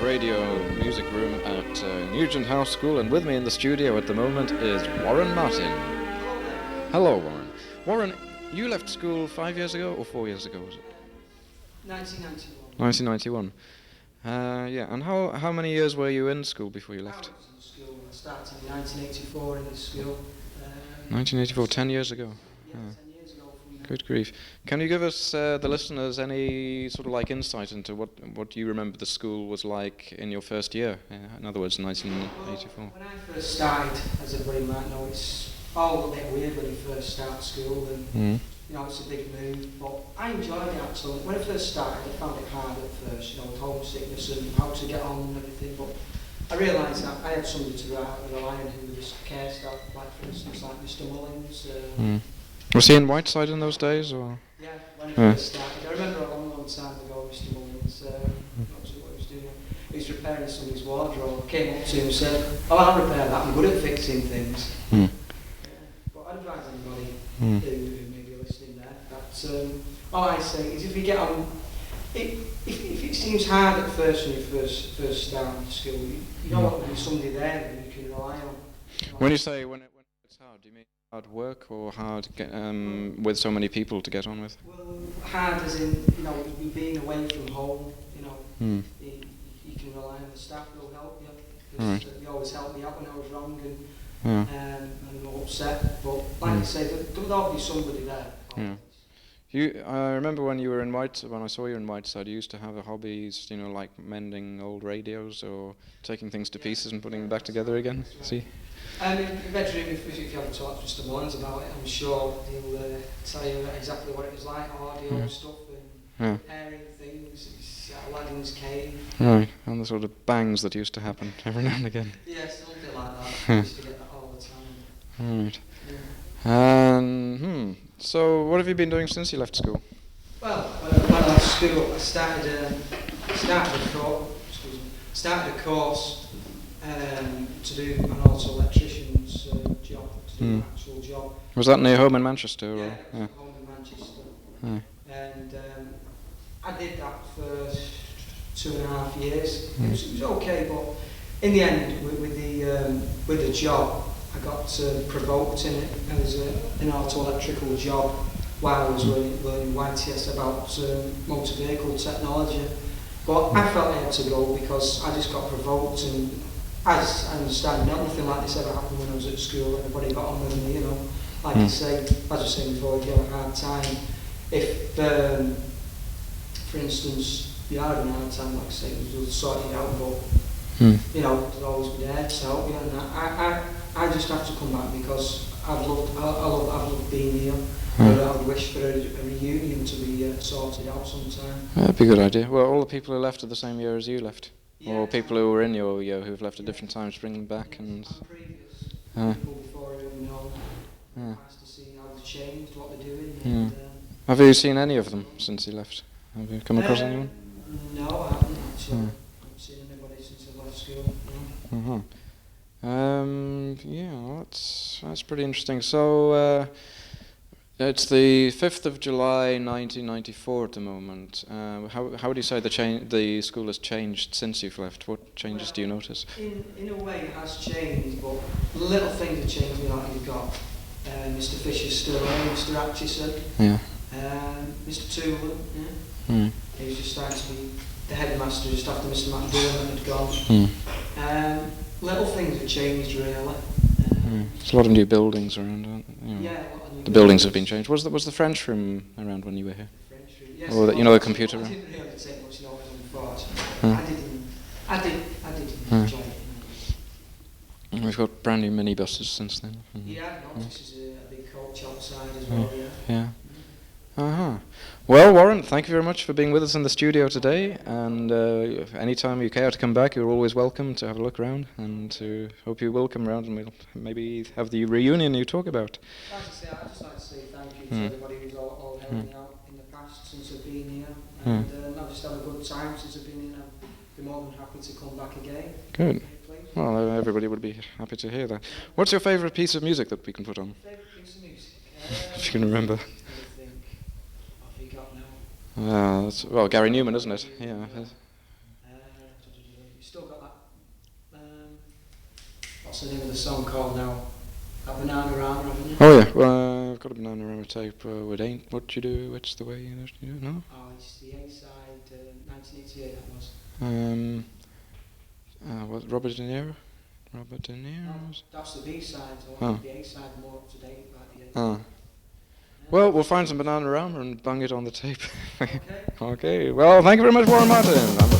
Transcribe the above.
Radio Music Room at Nugent House School, and with me in the studio at the moment is Warren Martin. Hello, Warren. Warren, you left school 5 years ago or 4 years ago, was it? 1991. 1991. Yeah, and how many years were you in school before you left? I was in school. I started in 1984 in this school. 1984, 10 years ago. Yeah, 10 years ago from now. Good grief. Can you give us, the listeners, any sort of like insight into what you remember the school was like in your first year? In other words, 1984. When I first started, as everybody might know, it's all a bit weird when you first start school, and you know, it's a big move, but I enjoyed it actually. When I first started, I found it hard at first, you know, with homesickness and how to get on and everything, but I realised that I had somebody to rely on who was care staff, like for instance, like Mr. Mullins. Was he in Whiteside in those days, or? Yeah, when I first started. I remember a long time ago, Mr. Mullins, what was he was doing? He was repairing somebody's wardrobe. I came up to him and said, "Oh, I'll repair that, I'm good at fixing things." Yeah. But I'd advise anybody who may be listening there that all I say is if you get on, if it seems hard at first when you first start school, you don't want to be somebody there that you can rely on. When you say when it's hard, do you mean hard work or hard with so many people to get on with? Well, hard as in, you know, you being away from home, you know, you can rely on the staff, they'll help you. Because they always helped me out when I was wrong and upset. But like I say, there'll always be somebody there. Yeah. I remember when you were in when I saw you in Whiteside, you used to have hobbies, you know, like mending old radios or taking things to pieces and putting them back together again. Right. See? In the bedroom, if you haven't talked to Mr. Mullins about it, I'm sure he'll tell you exactly what it was like, audio stuff and repairing things. It's Aladdin's cave. Right, and the sort of bangs that used to happen every now and again. Yeah, something like that. I used to get that all the time. Right. And so what have you been doing since you left school? Well, when I left school, I started a course to do an auto electrician's job, to do an actual job. Was that near home in Manchester? Yeah, or? it was at home in Manchester. And I did that for 2.5 years. It was okay, but in the end, with the job, I got provoked in it. It was an auto electrical job while I was learning YTS about motor vehicle technology. But I felt I had to go because I just got provoked, and as I understand, nothing like this ever happened when I was at school. Everybody got on with me, you know. Like I say, as I was saying before, you have a hard time. If, for instance, you are having a hard time, like I say, we'll sort it out, but you know, they'll always be there to help you. And I just have to come back because I've loved being here. But I would wish for a reunion to be sorted out sometime. That'd be a good idea. Well, all the people who left are the same year as you left. Yeah. Or people who were in your year who've left at different times, bring them back and... previous people before I even know. Nice to see how they've changed, what they're doing. And, have you seen any of them since you left? Have you come across anyone? No, I haven't actually. I haven't seen anybody since I left school. Yeah, well, that's pretty interesting. So, it's the 5th of July 1994 at the moment. How would you say the school has changed since you've left? What changes do you notice? In a way it has changed, but little things have changed. Like you've got Mr. Fisher's still there, Mr. Atchison, Mr. Toolan, he was just starting to be the headmaster just after Mr. McDermott had gone. Little things have changed really. There's a lot of new buildings around, aren't there? You know, yeah, a lot of new the buildings have been changed. Was the French room around when you were here? The French room, yes. Or the computer room? I didn't really take much notice on the I did enjoy it. We've got brand new minibuses since then. Yeah, this is a big coach outside as well, Yeah. Well, Warren, thank you very much for being with us in the studio today, and anytime you care to come back, you're always welcome to have a look around, and hope you will come around and we'll maybe have the reunion you talk about. I'd just like to say thank you to everybody who's all helped me out in the past since I've been here, and I've just had a good time since I've been here. I'd be more than happy to come back again. Good. Well, everybody would be happy to hear that. What's your favourite piece of music that we can put on? Favourite piece of music? If you can remember. I forgot now. Well, Gary Newman, isn't it? Yeah. what's the name of the song called now? That Banana Rama, haven't you? Oh yeah, well, I've got a Banana Rama tape with Ain't What You Do, It's the Way You Do, no? Oh, it's the A-side, 1988 that was. What, Robert De Niro? Robert De No, Niro? that's the B-side, so Oh. the A-side more up to date about the A. Oh. Well, we'll find some Banana Rama and bang it on the tape. Okay. Okay, well, thank you very much, Warren Martin.